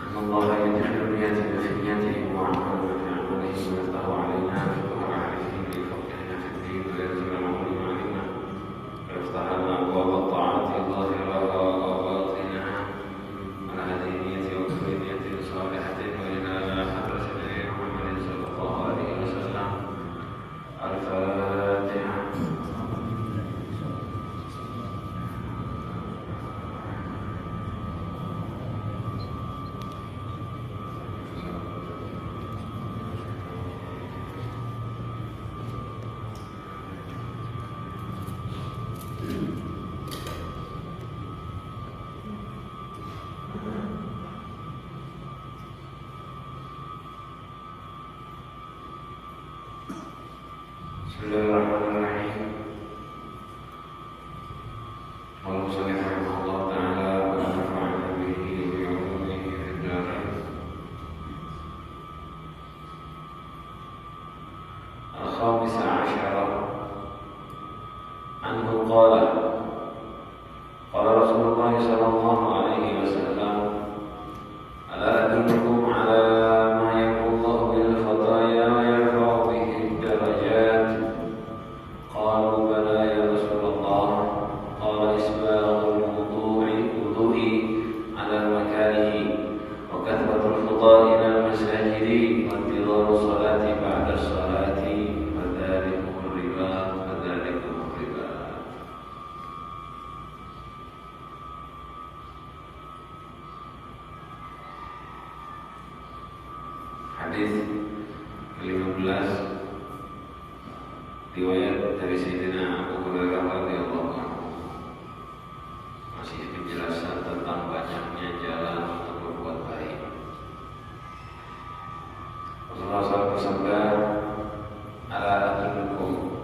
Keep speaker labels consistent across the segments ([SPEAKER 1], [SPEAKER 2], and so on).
[SPEAKER 1] أن الله يدخل نيته في نيته وعمله في عمله ويفتح علينا بظهر عليه بفضلنا في الدين وينزل العمل علينا ويفتح لنا أبواب الطاعات ظاهرها وباطنها على هذه النية وكل نية صالحة وإلى حضرة النبي محمد صلى الله عليه وسلم. الفاتحة. Bismillahirrahmanirrahim. Allahumma shalli ala Allah ta'ala wa nafa'na bihi wa yu'minihi fid darain. Al-khamisa asyara anhu qala qala Rasulullah sallallahu alaihi wasallam ala adullukum ala ma yaqullahu bil khataya wa yarfa'u bihi darajat. قالوا بلى يا رسول الله قال إسباغ الوضوء على مكانه وكثرة الخطى إلى المساجد وانتظار الصلاة بعد الصلاة فذلكم الربا. Hadis ke-15 riwayat dari Sayyidina Abu Hurairah radhiyallahu anhu, masih penjelasan tentang banyaknya jalan untuk berbuat baik. Rasulullah SAW bersabda, ala adullukum,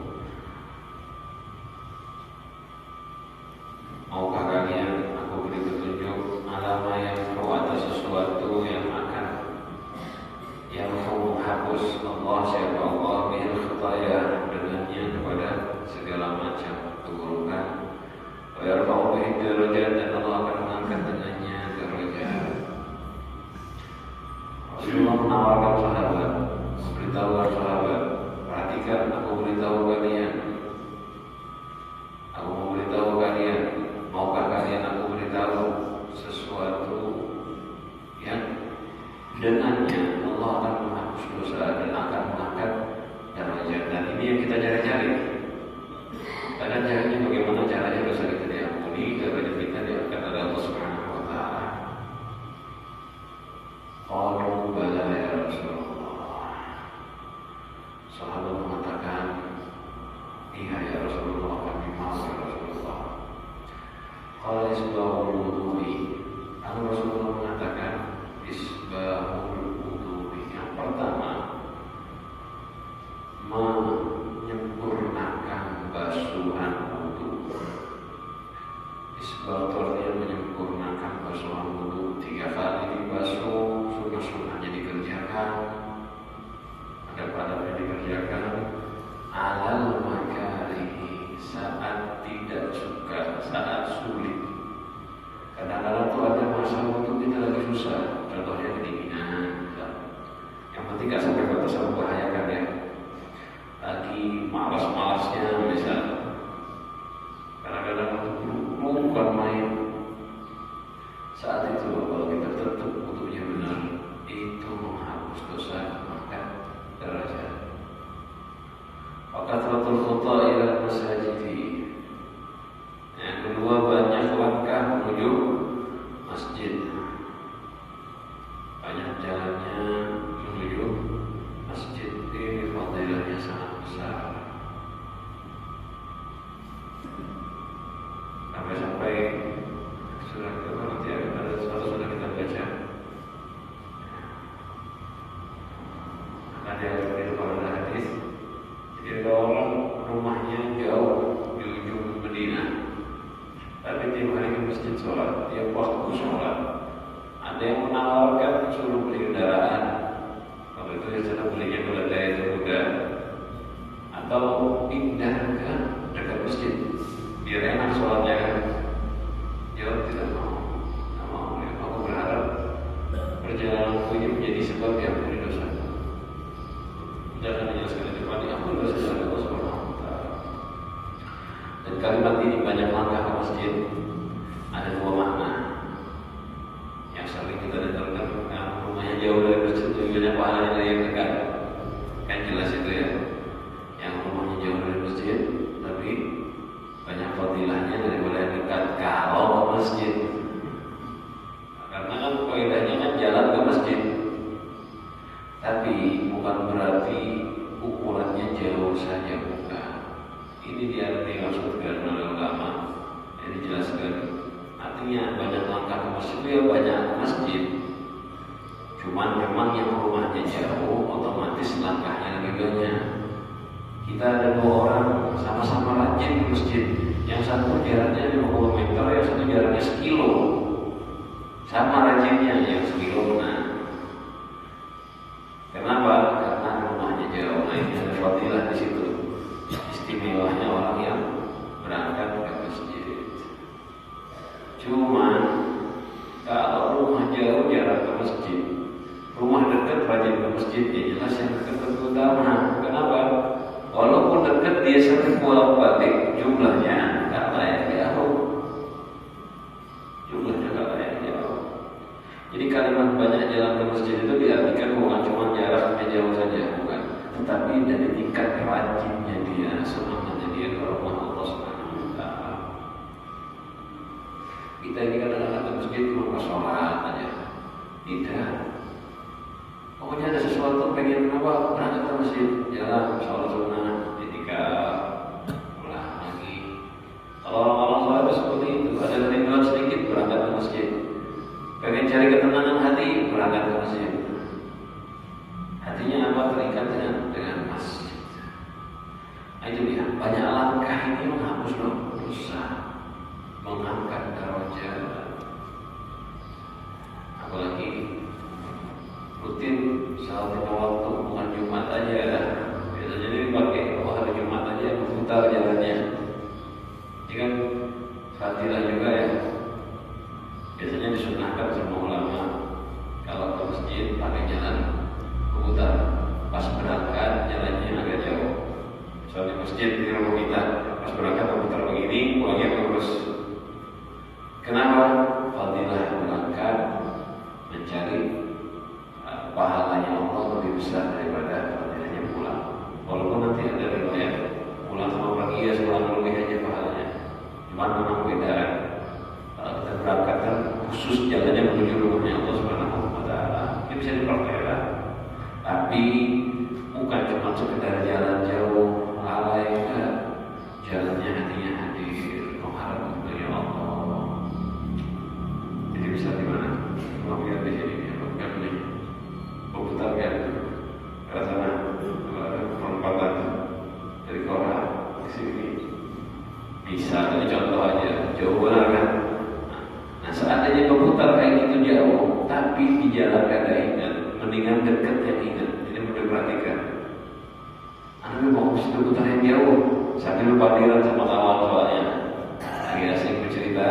[SPEAKER 1] maukah kalian aku beri petunjuk alama yang atas sesuatu yang akan menghapus Allah siapa Allah bil khataya dengannya kepada segala macam keburukan, wa yarfa'u bihi darajat dan Allah akan mengangkat dengannya derajat. Rasulullah menawarkan sahabat, memberitahukan sahabat, perhatikan aku beritahu kalian, maukah kalian aku beritahu sesuatu yang dengannya Allah akan menghapus dosa dan akan mengangkat derajat. Dan ini yang kita cari-cari. Karena caranya bagaimana caranya dosa kita diampuni, derajat kita diangkat oleh Allah Subhanahu wa taala. Qalu bala ya Rasulullah. Sahabat mengatakan, iya ya Rasulullah, kami mau ya Rasulullah. Qala isbahul wudu'i. Lalu Rasulullah mengatakan isbahul wudu'i. Yang pertama, menyempurnakan basuhan wudu. Isbah artinya menyempurnakan basuhan wudu. 3 kali dibasuh, sunnah-sunnahnya dikerjakan, adab-adabnya dikerjakan, alal makarihi, saat tidak suka, saat sulit. Kadang-kadang tuh ada masa wudu kita lagi susah, contohnya kedinginan. Yang penting gak sampai batas membahayakan ya. Lagi malas-malasnya misalnya, kadang-kadang bukan main. Saat itu kalau kita tetap wudunya benar, itu menghapus dosa, mengangkat derajat. Waqatratul khutha ila masajid. Yang kedua, banyak langkah menuju masjid. Banyak jalannya menuju masjid. Ini fadilahnya sangat besar. Sampai-sampai sudah kita nanti ada suatu sudah kita baca. Ada yang pada hadis. Jadi ada orang rumahnya jauh di ujung Madinah, tapi tiap hari ke masjid sholat, tiap waktu sholat. Ada yang menawarkan suruh beli kendaraan. Kalau itu ya sana belinya keledai itu kuda, atau pindah ke dekat masjid biar enak sholatnya kan. Jawab tidak mau, aku berharap aku ini menjadi sebab diampuni dosa. Jangan menjelaskan di depan diampuni dosa dari Allah Subhanahu wa Ta'ala. Dan kalimat ini banyak langkah ke masjid ada dua makna. Yang sering kita dengarkan, rumahnya jauh dari masjid lebih banyak pahalanya dari yang dekat. Kan jelas itu ya. Yang rumahnya jauh dari masjid tapi banyak fadilahnya daripada yang dekat kalau ke masjid. Karena kan kaidahnya kan jalan ke masjid. Tapi bukan berarti ukurannya jauh saja, bukan. Ini diarti maksudkan oleh ulama yang dijelaskan. Artinya banyak langkah ke masjid itu ya banyak ke masjid. Cuman memang yang rumahnya jauh otomatis langkahnya lebih banyak. Kita ada dua orang sama-sama rajin ke masjid. Yang satu jaraknya 50 meter, yang satu jaraknya 1 kilo. Sama rajinnya yang 1 kilo. Nah, kenapa? Karena rumahnya jauh. Nah, ini ada fadilah di situ. Istimewanya orang yang berangkat ke masjid. Cuman kalau rumah jauh jarak ke masjid, rumah dekat rajin ke masjid, ya jelas yang dekat itu utama. Kenapa? Walaupun dekat dia sering bolak-balik jumlahnya nggak layak jauh. Jumlahnya nggak layak jauh. Jadi kalimat banyak jalan ke masjid itu diartikan bukan cuma jaraknya jauh saja, bukan. Tetapi dari tingkat rajinnya dia, semangatnya dia ke rumah Allah Subhanahu wa Ta'ala. Kita ini kadang-kadang ke masjid cuma sholat aja, tidak. Pokoknya ada sesuatu pengen apa berangkat ke masjid, jalan sholat sunnah, ditinggal, pulang lagi. Kalau orang-orang sholat seperti itu, ada kerinduan sedikit berangkat ke masjid. Pengen cari ketenangan hati, berangkat ke masjid. Hatinya apa terikat dengan masjid. Nah, itu dia, banyak langkah ini menghapus dosa, mengangkat derajat. Apalagi rutin salat lima waktu, bukan Jumat aja. Biasanya ini pakai hari Jumat aja berputar jalannya. Ini kan fadilah juga ya. Biasanya disunahkan sama ulama kalau ke masjid pakai jalan berputar. Pas berangkat jalannya agak jauh. Misalnya masjid di rumah kita, pas berangkat berputar begini, pulangnya lurus. Kenapa? Fadilah berangkat mencari pahalanya Allah lebih besar daripada fadilahnya pulang. Walaupun nanti ada riwayat pulang sama pergi ya sepulang lebih aja pahalanya. Cuma memang beda. Kalau kita berangkat kan khusus jalannya menuju rumahnya Allah Subhanahu wa Ta'ala. Ini bisa diperkirakan. Tapi bukan cuma sekedar jalan jauh, lalai enggak. Jalannya hatinya hadir, mengharap dari Allah. Jadi bisa di mana? Mau lihat di sini, bukan ini. Berputar kan ke sana, perempatan dari Korea ke sini. Bisa, ini contoh aja, jauh benar kan? Nah, seandainya berputar kayak gitu jauh, tapi di jalan ada ingat, mendingan dekat yang ingat. Ini perlu diperhatikan. Anda mau berputar yang jauh, sambil panggilan sama kawan soalnya. Lagi asing bercerita,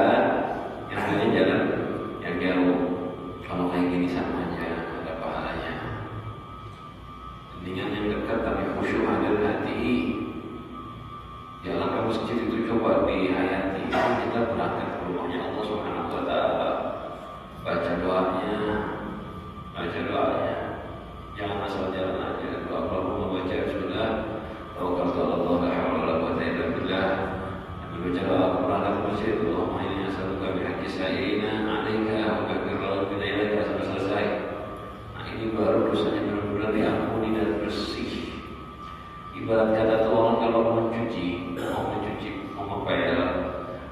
[SPEAKER 1] yang lainnya jalan yang jauh. Kalau kayak gini sama aja, ada pahalanya. Mendingan yang dekat tapi khusyuk hadir hati. Jalan ke masjid itu coba dihayati. Kita berangkat ke rumahnya Allah Subhanahu wa Ta'ala. Baca doanya. Jangan asal jalan aja. Doa kalau membaca bismillah. Tawakkaltu 'ala Allah, la haula wa la quwwata illa billah. Baca doa berangkat ke masjid. Allahumma inni as'aluka bihaqqi sayyidina 'alaika wa bighfirlahu min ilaika sampai selesai. Nah, ini baru dosanya benar-benar diampuni dan bersih. Ibarat kata tuh orang kalau mau mencuci, mau ngepel,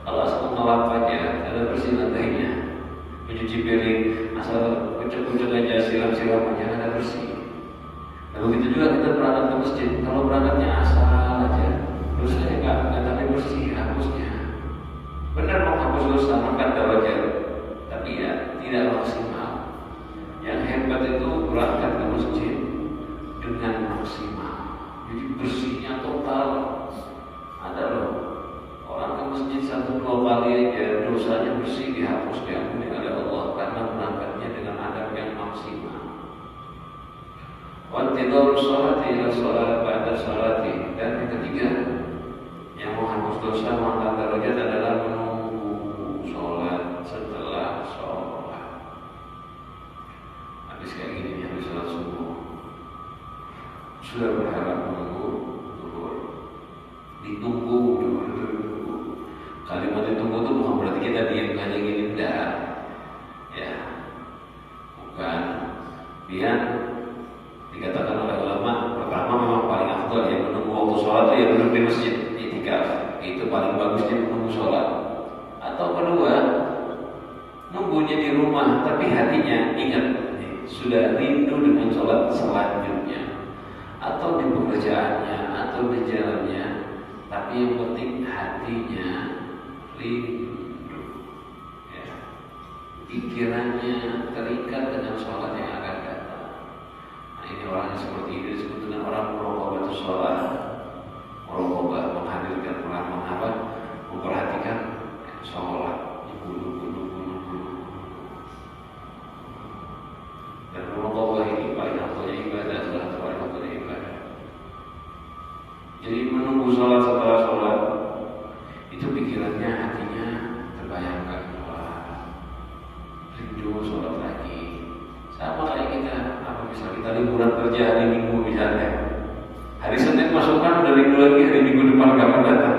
[SPEAKER 1] kalau asal ngelap aja, ada bersih lantainya. Mencuci piring, asal kucuk-kucuk aja, siram-siram aja, ada bersih. Nah, begitu juga kita berangkat ke masjid, kalau berangkatnya asal aja, terus saya nggak tapi bersih, hapusnya. Benar menghapus dosa, angkat derajat, tapi ya tidak maksimal. Yang hebat itu berangkat ke masjid dengan maksimal. Jadi bersihnya total. Ada loh orang ke masjid 1-2 kali aja dosanya bersih dihapus diampuni oleh Allah karena berangkatnya dengan adab yang maksimal. intidharus sholati ila sholat ba'da sholati. Dan yang ketiga, yang menghapus dosa mengangkat derajat adalah menunggu sholat setelah sholat. Habis kayak gini, habis sholat subuh, sudah berharap menunggu zuhur, ditunggu. Kalimat ditunggu itu bukan berarti kita diam aja gini, enggak. Ya, bukan. Biar dikatakan oleh ulama, pertama memang paling afdal ya menunggu waktu sholat itu ya duduk di masjid i'tikaf, itu paling bagusnya menunggu sholat. Atau kedua, nunggunya di rumah tapi hatinya ingat sudah rindu dengan sholat selanjutnya, atau di pekerjaannya atau di jalannya, tapi yang penting hatinya rindu, ya. Pikirannya terikat dengan sholat yang akan datang. Nah, ini orang yang seperti ini disebut dengan orang muraqabah sholat. Muraqabah menghadirkan apa? Memperhatikan sholat. Dan muraqabah ini paling afdalnya ibadah, salah satu paling afdalnya ibadah. Jadi menunggu sholat setelah sholat itu pikirannya, hatinya terbayangkan rindu sholat lagi. Sama kayak kita, apa misalnya kita liburan kerja hari Minggu misalnya, hari Senin masuk kan udah rindu lagi hari Minggu depan kapan datang.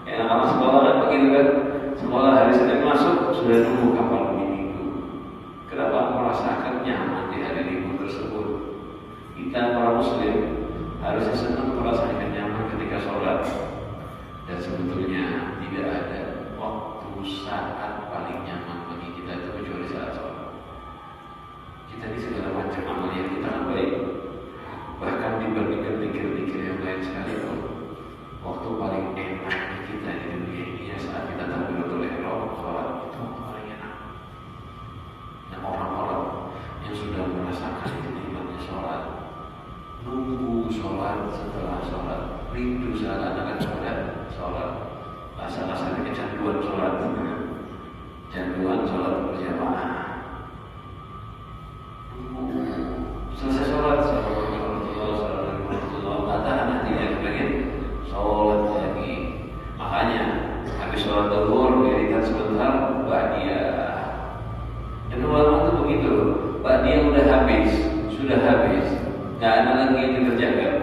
[SPEAKER 1] Ya anak sekolah kan begitu kan, sekolah hari Senin masuk sudah nunggu kapan Minggu. Kenapa? Merasakan nyaman di hari Minggu tersebut. Kita para Muslim harusnya senang merasakan nyaman ketika sholat. Dan sebetulnya tidak ada waktu saat paling nyaman bagi kita itu kecuali saat sholat. Kita di segala macam amal yang kita kan baik, bahkan dibandingkan zikir-zikir yang lain sekalipun, waktu paling enak kita di dunia ini ya saat kita takbiratul ihram sholat, itu paling enak. Dan orang-orang yang sudah merasakan itu nikmatnya sholat, nunggu sholat setelah sholat, rindu saat akan sholat, asal-asalnya kecanduan sholat, canduan sholat berjamaah. Selesai sholat, katakan tidak lagi sholat lagi. Makanya habis sholat zuhur dirikan sebentar ba'diyah. Dan ulama itu begitu, ba'diyah udah habis, sudah habis, nggak ada lagi yang dikerjakan.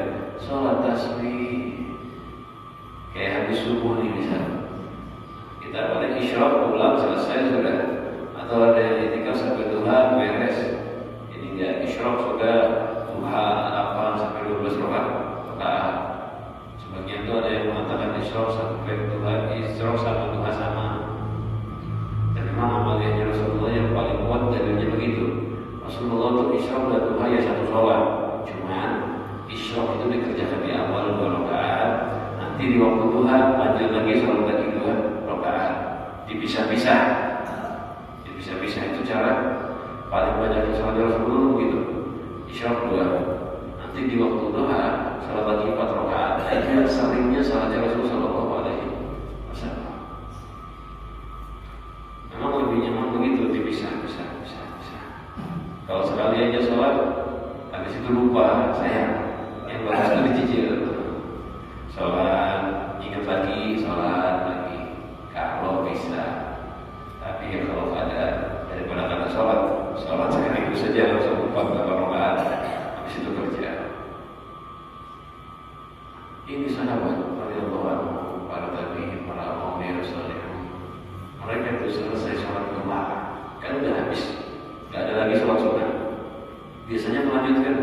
[SPEAKER 1] Sholat tasbih kayak habis subuh nih misalnya, kita balik isyraq pulang selesai sudah, atau ada yang i'tikaf sampai duha beres, ini enggak isyraq sudah, duha apa sampai 12 rakaat. Sebagian itu ada yang mengatakan isyraq sampai duha, isyraq sama duha sama. Dan memang amalnya Rasulullah yang paling kuat dalilnya begitu. Rasulullah untuk isyraq dan duha ya satu sholat, cuman isyraq itu dikerjakan di awal 2 rakaat, nanti di waktu duha lanjut lagi sholat lagi 2 rakaat, dipisah-pisah. Dipisah-pisah itu cara paling banyak sholat Rasulullah begitu. Isyraq 2, nanti di waktu duha sholat lagi 4 rakaat. Itu yang seringnya sholat Rasulullah Shallallahu Alaihi Wasallam. Memang lebih nyaman begitu, dipisah-pisah. Kalau sekali aja sholat, habis itu lupa sayang. Yang bagus itu dicicil. Sholat, ingat lagi, sholat lagi. Kalau bisa. Tapi ya kalau ada daripada kata sholat sekaligus saja langsung 4 rakaat. Habis itu kerja. Ini sahabat radhiyallahu anhu, para tabi'in, para auliya salihun. Mereka itu selesai sholat duha, kan udah habis, nggak ada lagi sholat sunnah. Biasanya melanjutkan.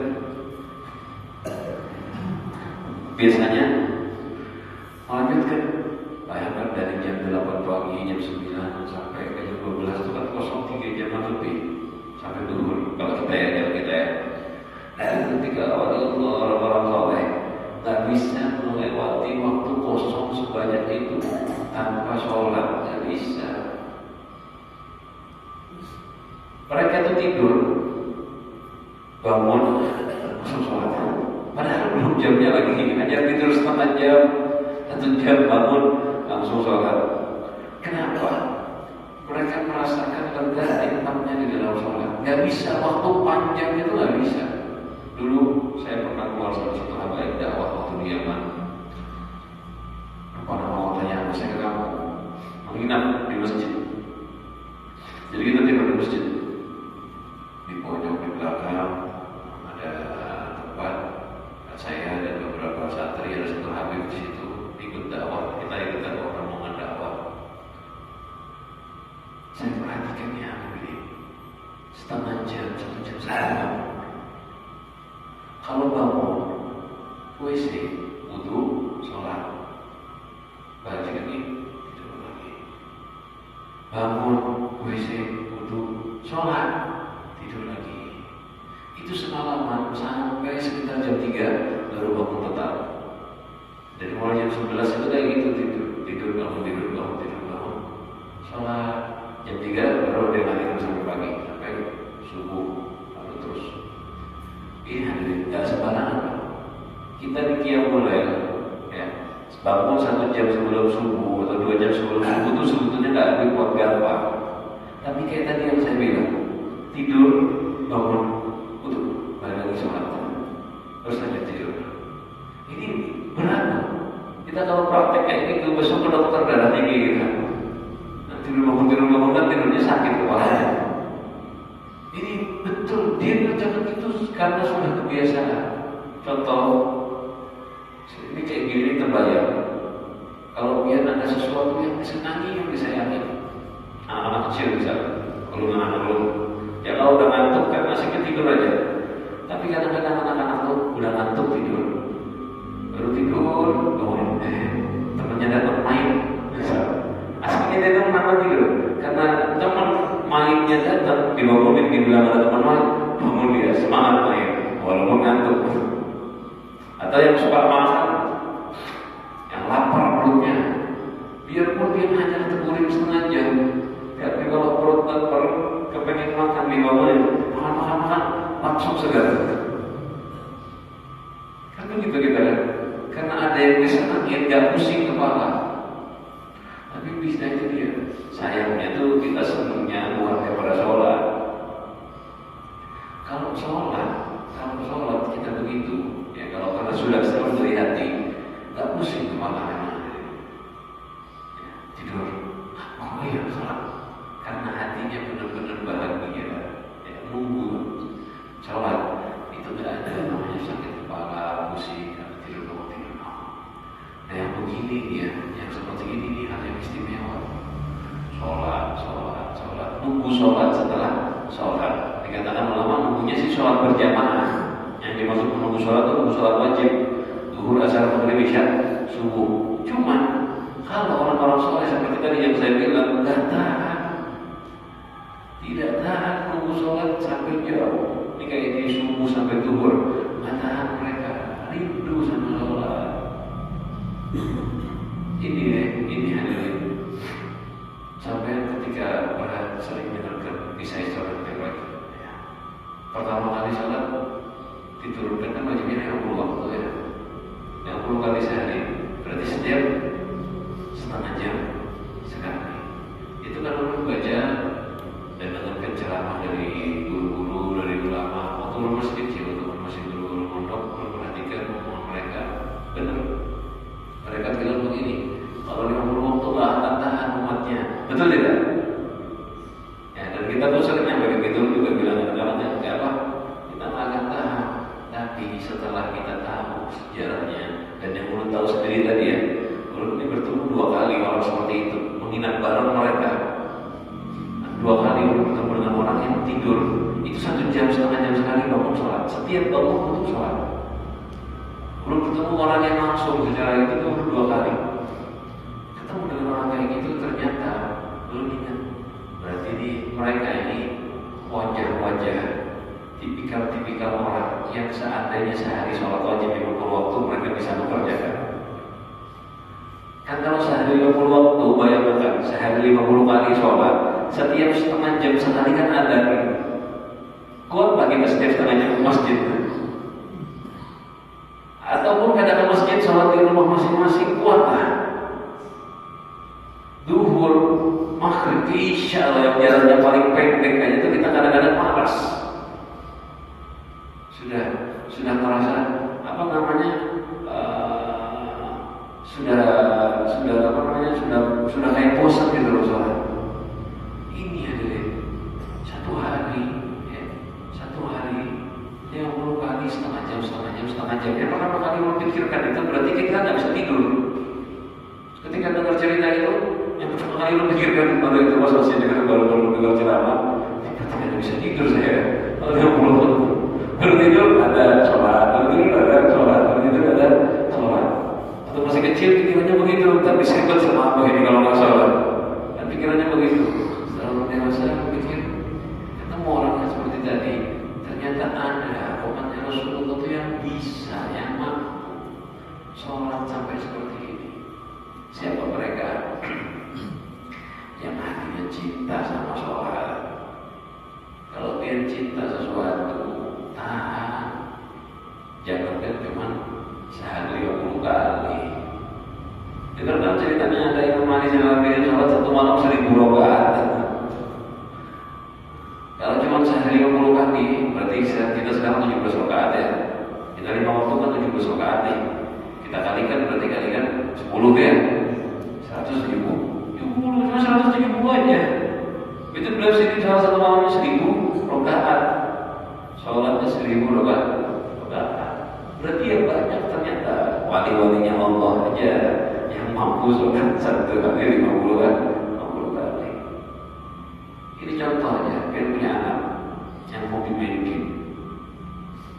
[SPEAKER 1] Bayangkan dari jam 8 pagi, jam 9 sampai ke jam 12 itu kan kosong 3 jam lebih sampai zuhur. Kalau kita ya. Dan ketika orang-orang soleh tak bisa melewati waktu kosong sebanyak itu tanpa sholat, tak bisa. Mereka itu tidur, bangun, langsung sholat. Padahal belum jamnya lagi, hanya tidur setengah jam, 1 jam bangun, langsung sholat. Kenapa? Mereka merasakan lega nikmatnya di dalam sholat. Gak bisa, waktu panjang itu gak bisa. Dulu saya pernah keluar sama satu habaib dakwah waktu di Yaman. Apa nama hotelnya? Saya ke kamu menginap di masjid. Jadi kita tidur di masjid. Di pojok di belakang ada tempat saya dan beberapa santri, ada satu habib di situ ikut dakwah. Kita ikut dakwah, rombongan dakwah. Saya perhatikan ya ini setengah jam, 1 jam saya. Kalau bangun, WC, wudu, sholat, balik lagi, tidur lagi. Bangun, WC, wudu, sholat, tidur lagi. Itu semalaman sampai sekitar jam 3 baru bangun total. Dari mulai jam 11 itu kayak gitu, tidur bangun, sholat. Jam 3 baru dia lagi terus sampai pagi, sampai subuh, lalu terus. Ini hadirin, gak sembarangan. Kita di Qiyamul Lail, ya, bangun 1 jam sebelum subuh atau 2 jam sebelum subuh itu sebetulnya gak ada kuat gampang. Tapi kayak tadi yang saya bilang, tidur, bangun, utuh, balik lagi sholat, terus lanjut tidur. Ini berat. Kita kalau praktek kayak gitu, besok ke dokter darah tinggi gitu. Tidur bangun kan tidurnya sakit kepalanya. Ini betul, dia kerjakan itu karena sudah kebiasaan. Contoh, ini kayak gini terbayang. Kalau biar ada sesuatu yang disenangi, yang disayangi, anak-anak kecil misalnya, kalau anak-anak belum, ya kalau udah ngantuk kan asiknya tidur aja. Tapi kadang-kadang anak-anak tuh udah ngantuk tidur, baru tidur, bangun, temennya datang main, asiknya dia tuh kenapa tidur? Karena teman mainnya datang, dibangunin, dibilang ada teman main, bangun dia semangat main, walaupun ngantuk. Atau yang suka makan, yang lapar perutnya, biarpun dia hanya tegurin setengah jam, tapi kalau perut lapar, kepengen makan, dibangunin, makan, langsung segar. Kan begitu kita kan? Karena ada yang disenangin, gak pusing kepala. Tapi bisa itu dia. Sayangnya tuh kita senangnya bukan daripada sholat. Kalau sholat kita begitu, ya kalau karena sudah selalu dari hati, gak pusing kepala. Ya, tidur. Oh iya sholat. Karena hatinya benar-benar bahagia. Ya, nunggu sholat itu gak ada namanya sakit kepala, pusing, tidur. Nah yang begini dia, yang seperti ini nih hal yang istimewa. Sholat, nunggu sholat setelah sholat. Dikatakan ulama nunggunya sih sholat berjamaah. Yang dimaksud menunggu sholat itu nunggu sholat wajib, zuhur, asar, maghrib, isya, subuh. Cuma kalau orang-orang soleh seperti tadi yang saya bilang tidak tahan nunggu sholat sampai jauh. Ini kayak di subuh sampai zuhur, nggak tahan mereka, rindu sama sholat. Ini hadirin. Sampai ketika sering mendengar kisah historik yang baik. Pertama kali sholat diturunkan kan wajibnya 60 waktu ya. 60 kali sehari. Berarti setiap setengah jam sekali. Itu kan orang baca dan dengarkan ceramah dari guru-guru, dari ulama. Waktu orang masih kecil, waktu masih guru-guru mondok, memperhatikan omongan mereka. Benar. Mereka bilang begini, kalau 50 waktu gak akan tahan umatnya. Betul tidak? Ya, dan kita tuh seringnya begitu juga bilang agama kayak apa? Kita gak akan tahan. Tapi setelah kita tahu sejarahnya dan yang belum tahu sendiri tadi ya, kalau ini bertemu 2 kali orang seperti itu, menginap bareng mereka. 2 kali bertemu dengan orang yang tidur, itu 1 jam, setengah jam sekali bangun sholat. Setiap bangun untuk sholat. Belum bertemu orang yang langsung secara itu tuh 2 kali. Ketemu dengan orang kayak gitu ternyata belum ingat. Berarti mereka ini wajah-wajah tipikal orang yang seandainya sehari sholat wajib 50 waktu mereka bisa mengerjakan. Kan kalau sehari 50 waktu, bayangkan sehari 50 kali sholat, setiap setengah jam sekali kan ada nih. Kuat bagi kita setiap setengah jam ke masjid. Ataupun kadang ke masjid sholat di rumah masing-masing, kuat lah. Duhur, maghrib, isya yang jalannya paling pendek aja itu kita kadang-kadang malas. sudah merasa apa namanya sudah kayak bosan gitu loh sholat. Ini adalah satu hari 50 kali setengah jam. Yang pertama kali memikirkan itu berarti kita nggak bisa tidur. Ketika dengar cerita itu, yang pertama kali memikirkan pada itu masih baru dengar ceramah, berarti nggak bisa tidur saya. Kalau 50 baru tidur ada sholat, baru tidur ada sholat. Atau masih kecil pikirannya begitu, tapi seribet sama apa ini kalau nggak sholat. Dan pikirannya begitu. Setelah dewasa pikir, ketemu orang yang seperti tadi, ternyata ada umatnya Rasulullah itu yang bisa, yang mampu sholat sampai seperti ini. Siapa mereka? Yang hatinya cinta sama sholat. Kalau dia cinta sesuatu, tahan. Jangan cuma sehari 50 kali. Dengarkan ceritanya ada yang manis yang ngambilin sholat satu malam 1000 rakaat. Kalau cuma sehari 50 kali, berarti kita sekarang 17 rakaat ya. Kita 5 waktu kan 17 rakaat nih. Kita kalikan berarti kalikan 10 ya. 100 ribu. Cuma 100 ribu aja. Itu belum sedikit salah satu malamnya 1000 rakaat. Sholatnya 1000 rakaat. Berarti yang banyak ternyata wali-walinya Allah aja yang mampu sholat satu kali 50 kali. Ini contohnya, dia punya anak yang hobi main game.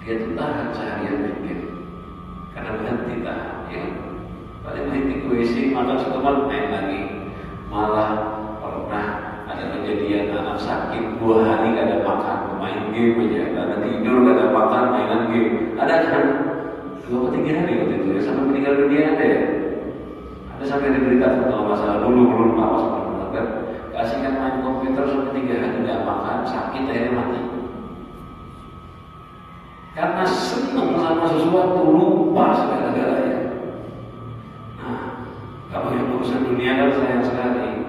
[SPEAKER 1] Dia tuh tahan seharian main game karena berhenti tahan, ya. Paling berhenti ke WC, makan setelah main lagi. Malah pernah ada kejadian anak sakit 2 hari gak ada makan, main game aja, gak ada tidur, gak ada makan, mainan game. Ada kan? 2 atau 3 hari waktu itu ya, sampai meninggal dunia ada ya. Ada sampai diberitakan kalau masalah dulu belum lama sama kan. Kasihkan main komputer sampai 3 hari tidak makan, sakit akhirnya mati. Karena senang sama sesuatu, lupa segala-galanya. Nah, kalau yang urusan dunia kan sayang sekali.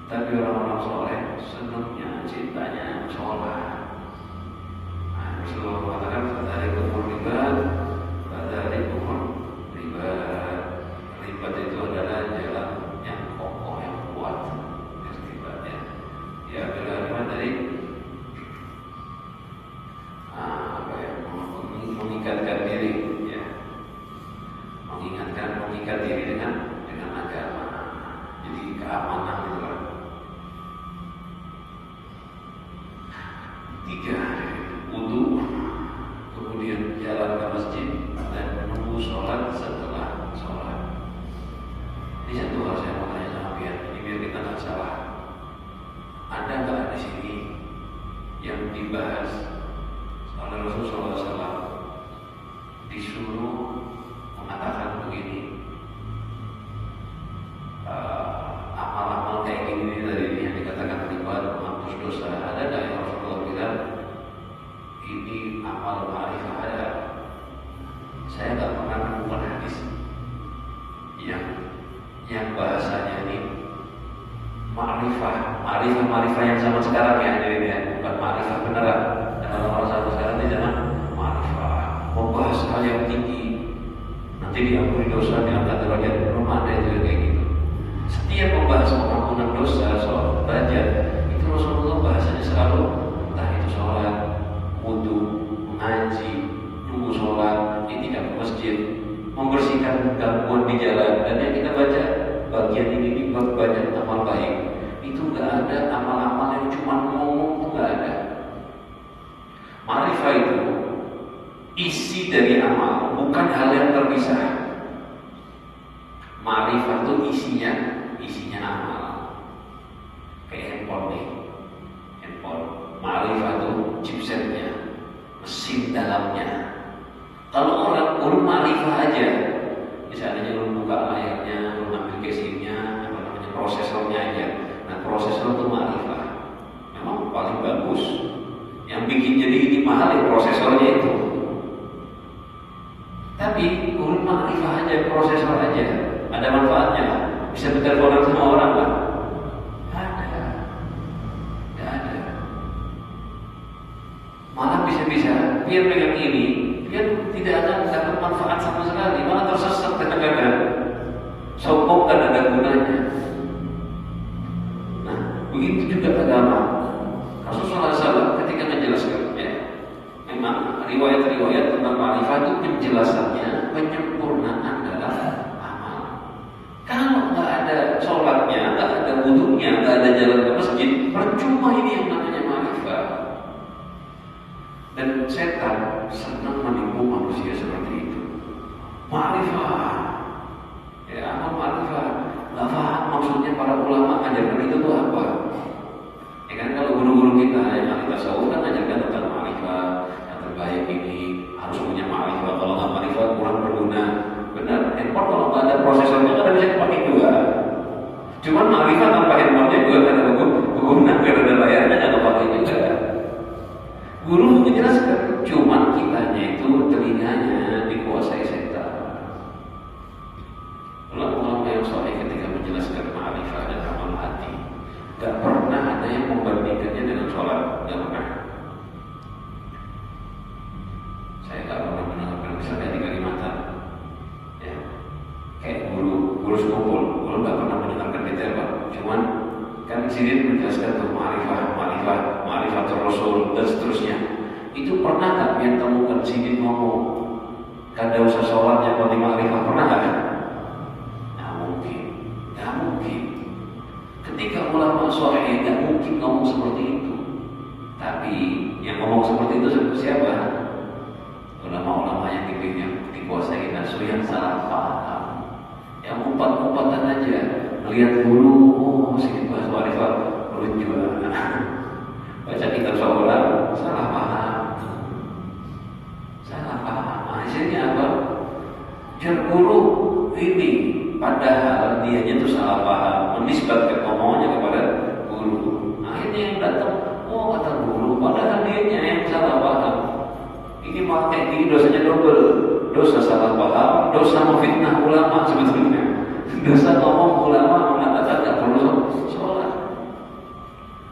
[SPEAKER 1] Tapi orang-orang soleh senangnya, cintanya sholat. Nah, Rasulullah mengatakan dari umur ribat itu adalah jalan yang kokoh, yang kuat. Ribatnya ya bagaimana dari mengikatkan diri, ya, mengikat diri dengan agama. Jadi keamanan itu lah. 3 wudu, kemudian jalan ke masjid dan menunggu sholat setelah sholat. Ini satu hal saya mau tanya sama ini biar kita nggak salah. Ada nggak di sini yang dibahas oleh Rasulullah SAW disuruh mengatakan begini, amal-amal kayak gini tadi yang dikatakan ribat, menghapus dosa. Ada nggak yang Rasulullah bilang ini amal ma'rifah? Ada. Saya nggak pernah menemukan hadis yang bahasanya ini ma'rifah yang zaman sekarang ya, jadi ya, bukan ma'rifah beneran. Dan orang-orang zaman sekarang ini zaman ma'rifah, membahas hal yang tinggi, nanti diampuni dosa, diangkat derajat. Belum ada itu kayak gitu. Setiap membahas pengampunan dosa, soal derajat, itu Rasulullah bahasanya selalu entah itu sholat, wudu, mengaji, nunggu sholat, tidak ke masjid, membersihkan gangguan di jalan. Dan yang kita baca bagian ini banyak amal baik. Itu nggak ada amal-amal yang cuma ngomong, itu nggak ada. Ma'rifah itu isi dari amal, bukan hal yang terpisah. Ma'rifah itu isinya amal. Kayak handphone. Ma'rifah itu chipsetnya, mesin dalamnya. Kalau orang urut ma'rifah aja, misalnya lu buka layarnya, lu ambil casingnya, prosesornya aja. Nah, prosesor itu ma'rifah, memang paling bagus. Yang bikin jadi ini mahal ya prosesornya itu. Tapi urut ma'rifah aja, prosesor aja, ada manfaatnya lah. Bisa berteleponan sama orang lah. Gak ada. Malah bisa-bisa dia pegang ini, dia tidak akan dapat manfaat sama sekali, malah tersesat kadang-kadang. Sombong kan ada gunanya. Nah, begitu juga agama. Rasulullah SAW ketika menjelaskan, ya, memang riwayat-riwayat tentang ma'rifah itu penjelasannya penyempurnaan dalam amal. Kalau nggak ada sholatnya, nggak ada wudunya, nggak ada jalan ke masjid, percuma ini yang namanya ma'rifah. Dan setan senang menipu manusia seperti itu. Ma'rifah, ya, amal ma'rifah. Nggak paham maksudnya para ulama ajarkan itu tuh apa? Ya kan, kalau guru-guru kita yang ahli tasawuf kan ajarkan tentang ma'rifah, yang terbaik ini harus punya ma'rifah. Kalau nggak ma'rifah kurang berguna. Benar, handphone kalau nggak ada prosesornya kan bisa dipakai juga. Cuman ma'rifah tanpa handphonenya juga kan ada berguna, karena ada layarnya nggak dipakai juga. Guru menjelaskan, cuman kitanya itu telinganya dikuasai setan. Ulama yang sahih ketika menjelaskan ma'rifah dan amal hati, gak pernah ada yang membandingkannya dengan sholat, gak pernah. Saya gak pernah mendengarkan misalnya di Kalimantan, ya, kayak guru sekumpul, guru gak pernah mendengarkan detail Pak. Cuman kan sini menjelaskan tuh ma'rifah Rasul dan seterusnya. Itu pernah gak yang temukan sini ngomong kada usah sholat yang penting ma'rifah, pernah gak? Gak mungkin. Ketika ulama sahih gak mungkin ngomong seperti itu. Tapi yang ngomong seperti itu siapa? Ulama-ulama yang dikuasai nafsu, yang salah paham, yang umpat-umpatan aja, melihat guru, oh sini bahas ma'rifah, lucu juga. Baca kitab seorang, salah paham. Hasilnya apa? Guru ini padahal dianya itu salah paham, menisbatkan omongannya kepada guru. Akhirnya yang datang, oh kata guru, padahal dianya yang salah paham. Ini malah kayak gini dosanya double. Dosa salah paham, dosa memfitnah ulama sebetulnya. Dosa ngomong ulama mengatakan gak perlu sholat.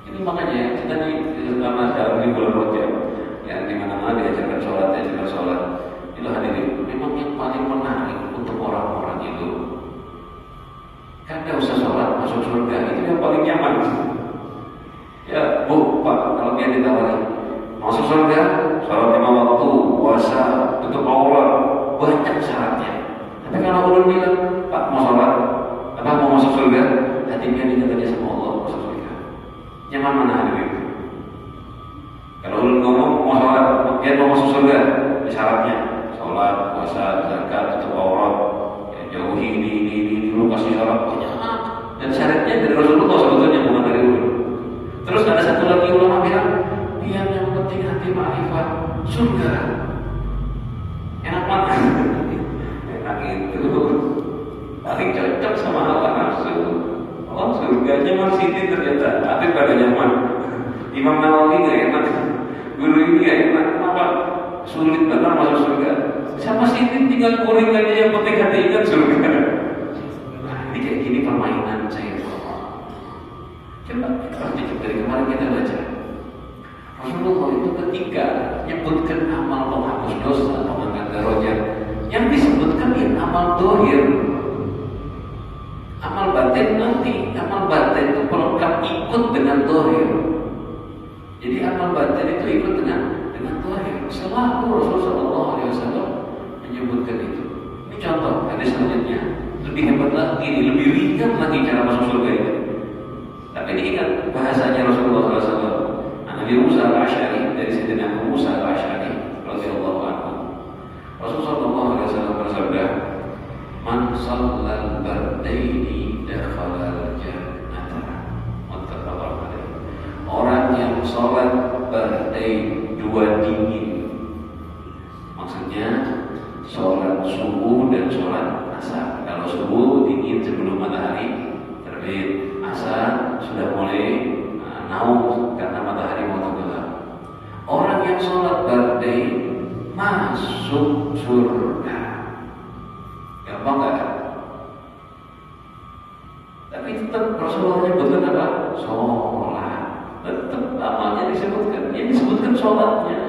[SPEAKER 1] Ini makanya kita nih karena ada di bulan Rajab, ya di mana-mana diajarkan sholat. Itu hadirin, memang yang paling menarik untuk orang-orang itu kan gak usah sholat masuk surga, itu yang paling nyaman. Ya Bu, Pak, kalau dia ditawari masuk surga, sholat 5 waktu, puasa, tutup aurat, banyak syaratnya. Tapi kalau ulun bilang, Pak mau sholat, apa mau masuk surga, hatinya dikatanya sama Allah masuk surga. Nyaman mana hadirin? Kalau ulun ngomong mau sholat, dia mau masuk surga, syaratnya sholat, puasa, zakat, tutup aurat, ya, jauhi ini dulu, kasih syarat banyak. Dan syaratnya dari Rasulullah sebetulnya, bukan dari ulun. Terus ada satu lagi ulama bilang, dia yang penting hati ma'rifat, surga. Enak banget. Enak itu paling cocok sama hawa nafsu. Oh surganya masih ini ternyata, tapi pada nyaman. Imam Nawawi gak enak, guru ini gak enak. Kenapa? Sulit banget masuk surga. Sama Sidin tinggal kuring aja, yang penting hati ingat surga. Nah, ini kayak gini permainan saya. Coba dari kemarin kita baca, Rasulullah itu ketika menyebutkan amal penghapus dosa, pengangkat derajat, yang disebutkan ya amal dohir. Amal batin nanti, amal batin itu pelengkap ikut dengan dohir. Jadi amal batin itu ikut dengan dohir. Selalu Rasulullah SAW menyebutkan itu. Ini contoh, hadis selanjutnya lebih hebat lagi, lebih ringan lagi cara masuk surga ini. Tapi ini ingat bahasanya Rasulullah SAW. Nabi Musa al-Asy'ari, dari Sayyidina Abu Musa al-Asy'ari radhiyallahu anhu. Rasulullah SAW bersabda, "Man shallal bardaini dakhala al-jannah." Muttafaqun alaih. Orang yang sholat bardain, dua dingin. Maksudnya sholat subuh dan sholat asar. Kalau subuh dingin sebelum matahari terbit, asar sudah mulai naum karena matahari mau tenggelam. Orang yang sholat bardain masuk surga. Gampang gak? Tapi tetap Rasulullah menyebutkan apa? Sholat. Tetap amalnya disebutkan. Yang disebutkan sholatnya.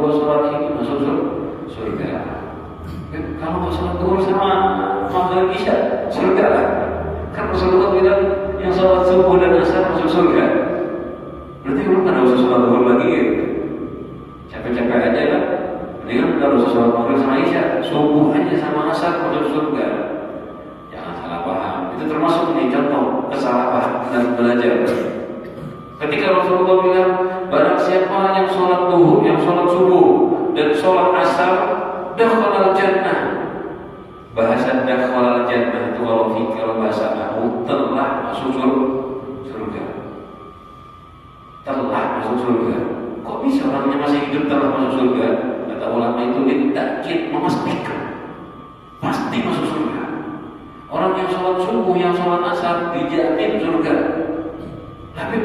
[SPEAKER 1] dua sholat ini masuk surga. Kalau nggak sholat zuhur sama maghrib isya, surga lah. Kan Rasulullah bilang yang sholat subuh dan asar masuk surga. Berarti lu kan harus sholat zuhur lagi gitu. Capek-capek aja lah. Mendingan kalau sholat maghrib sama isya, subuh aja sama asar masuk surga. Jangan salah paham. Itu termasuk nih contoh kesalahan dan belajar. Ketika Rasulullah bilang, barang siapa yang sholat zuhur, yang sholat subuh dan sholat asar, dakhalal jannah. Bahasa dakhalal jannah itu kalau bahasa Arab telah masuk surga. Telah masuk surga. Kok bisa orangnya masih hidup telah masuk surga? Kata ulama itu ditakkid, memastikan pasti masuk surga. Orang yang sholat subuh, yang sholat asar dijamin surga. Tapi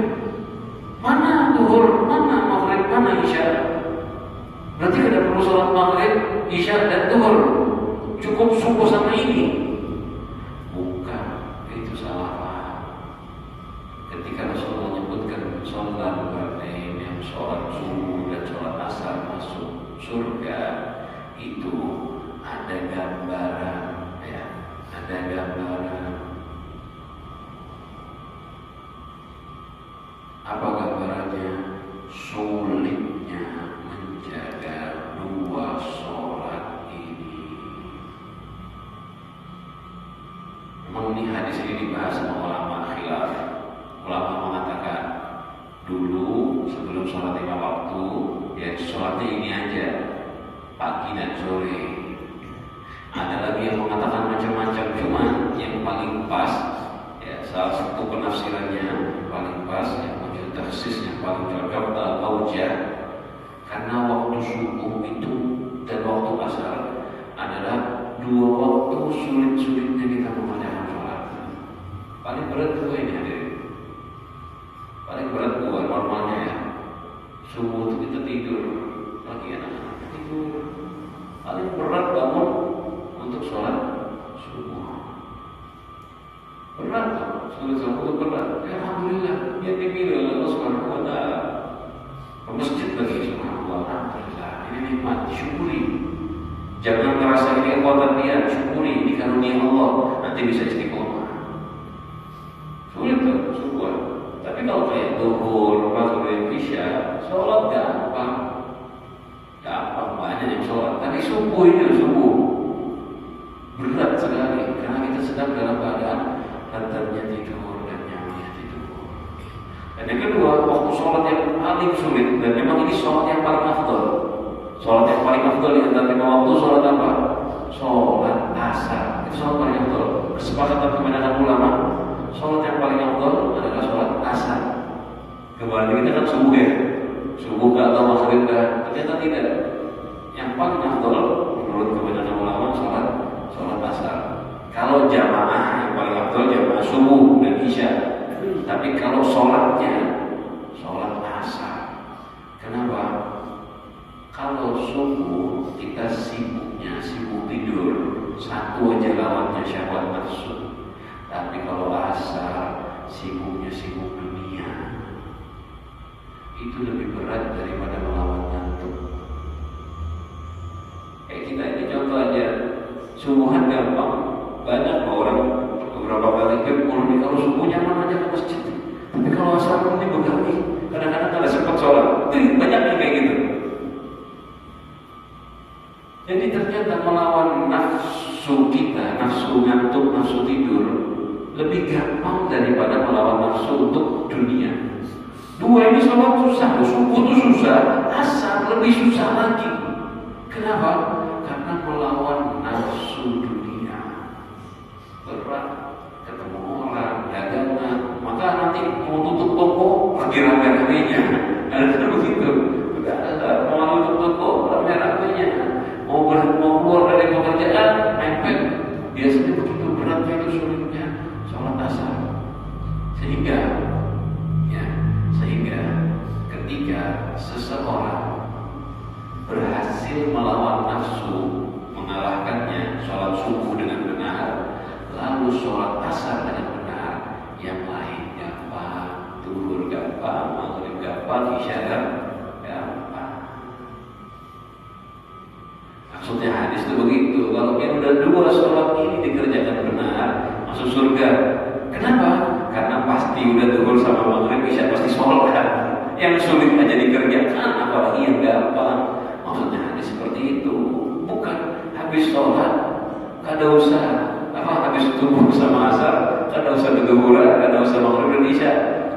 [SPEAKER 1] mana zuhur, mana maghrib, mana isya? Berarti tidak perlu sholat maghrib, isya dan zuhur. Cukup subuh sama ini. Bukan, itu salah paham. Ketika Rasulullah menyebutkan sholat ba'dain, yang sholat subuh dan sholat asar masuk surga, itu ada gambaran, ya, ada gambaran. Apa gambarannya? Sulitnya menjaga dua sholat ini. Memang ini hadis ini dibahas sama ulama khilaf. Ulama mengatakan dulu sebelum sholat 5 waktu, ya sholatnya ini aja, pagi dan sore. Ada lagi yang mengatakan macam-macam, cuma yang paling pas, ya salah satu penafsirannya paling pas, yang taksis yang paling cocok aujah, karena waktu subuh itu dan waktu asar adalah dua waktu sulit-sulitnya kita mengerjakan sholat. Paling berat dua ini hadir. Paling berat dua normalnya ya. Subuh itu kita tidur, lagi anak-anak tidur. Paling berat bangun untuk sholat subuh. Berat kan? Sulit subuh berat. Ya, alhamdulillah, dia dipilih oleh Allah Subhanahu wa Ta'ala. Ke masjid lagi, subhanallah, alhamdulillah. Ini nikmat, syukuri. Jangan merasa ini kekuatan dia, syukuri. Ini karunia Allah, nanti bisa istiqomah. Sulit tuh, subuh. Tapi kalau kayak zuhur, maghrib, isya, sholat gampang. Gampang, banyak yang sholat. Tapi subuh ini, subuh berat sekali, karena kita sedang dalam keadaan lantarnya tidur dan nyamannya tidur. Dan yang kedua, waktu sholat yang paling sulit, dan memang ini sholat yang paling afdal. Sholat yang paling afdal di antara 5 waktu, sholat apa? Sholat asar. Itu sholat paling afdal. Kesepakatan kebanyakan ulama, sholat yang paling afdal adalah sholat asar. Kemarin kita kan subuh ya, subuh ke atau maghrib kan? Ternyata tidak. Yang paling afdal menurut kebanyakan ulama sholat asar. Kalau jamaah yang paling afdal jamaah subuh dan isya. Tapi kalau sholatnya sholat asar. Kenapa? Kalau subuh kita sibuk tidur, satu aja lawannya syahwat nafsu. Tapi kalau asar sibuk dunia. Itu lebih berat daripada melawan ngantuk. Kita ini contoh aja, subuhan gampang. Banyak orang beberapa kali nih kalau subuh nyaman aja ke masjid. Tapi kalau asar ini begali, kadang-kadang ada sempat sholat. Banyak yang kayak gitu. Jadi ternyata melawan nafsu kita, nafsu ngantuk, nafsu tidur, lebih gampang daripada melawan nafsu untuk dunia. Dua ini sholat susah, subuh itu susah, asar lebih susah lagi. Kenapa? Karena melawan nafsu dunia. Berat, ketemu orang, dagangan, maka nanti mau tutup toko, lagi rame-ramenya. Ada begitu. Udah ada mau tutup toko, rame-ramenya. Mau keluar dari pekerjaan, mepet. Biasanya begitu beratnya itu sulitnya sholat asar. Sehingga ketika seseorang berhasil melawan nafsu, mengalahkannya, sholat subuh dengan benar, lalu sholat asar dengan benar, yang lain gampang, zuhur gampang, maghrib gampang, isya gampang. Maksudnya hadis itu begitu. Kalau yang udah 2 sholat ini dikerjakan benar, masuk surga. Kenapa? Karena pasti udah zuhur sama maghrib isya pasti sholat. Yang sulit aja dikerjakan, apalagi yang gampang. Maksudnya hadis seperti itu. Bukan habis sholat kada usah habis subuh sama asar, kada usah berduhur, kada usah maghrib dan isya,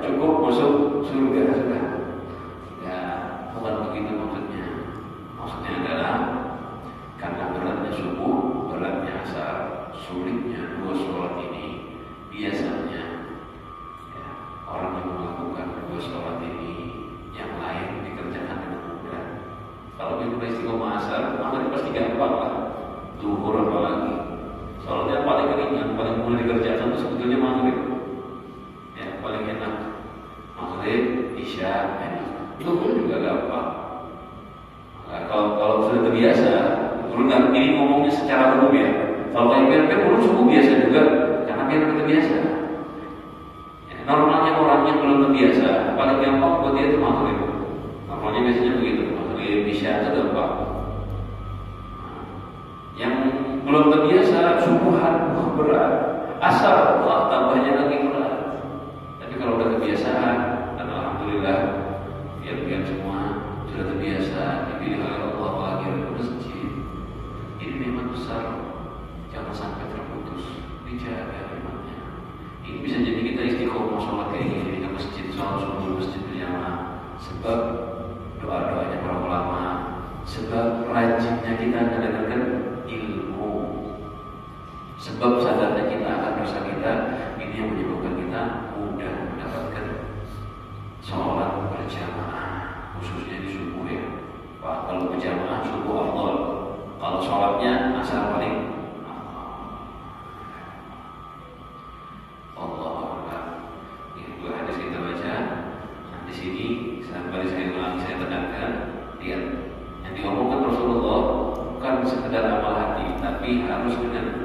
[SPEAKER 1] cukup masuk surga sudah. Ya, bukan begitu maksudnya. Maksudnya adalah karena beratnya subuh, beratnya asar, sulitnya 2 sholat ini, biasanya ya, orang yang melakukan 2 sholat ini yang lain dikerjakan dengan mudah. Kalau kita istiqomah asar, maghrib pasti gampang lah. Zuhur apalagi. Soalnya paling ringan, paling mudah dikerjakan itu sebetulnya maghrib. Ya, paling enak. Maghrib, isya, enak. Zuhur juga gampang. Nah, kalau sudah terbiasa, dulu nggak ini ngomongnya secara umum ya. Kalau kayak biar dulu subuh biasa juga, karena biar terbiasa. Ya, normalnya orang yang belum terbiasa, paling gampang buat dia itu maghrib. Normalnya biasanya begitu, maghrib, isya itu gampang. Yang belum terbiasa subuhan berat, asar tambahnya lagi berat. Tapi kalau udah kebiasaan, dan alhamdulillah biar semua sudah terbiasa dipilih oleh Allah lagi ke masjid. Ini memang besar, jangan sampai terputus, dijaga imannya. Ini bisa jadi kita istiqomah sholat kayak gini ke masjid, sholat subuh masjid berjamaah, sebab doa-doanya para ulama, sebab rajinnya kita mendengarkan ilmu, sebab sadarnya kita akan dosa kita. Ini yang menyebabkan kita mudah mendapatkan sholat berjamaah, khususnya di subuh ya. Wah, kalau berjamaah subuh afdal, kalau sholatnya asar paling Allah Akbar. Ini 2 hadis kita baca. Nah, di sini saya ulangi, saya tekankan, lihat yang diomongkan Rasulullah bukan sekedar amal hati, tapi harus dengan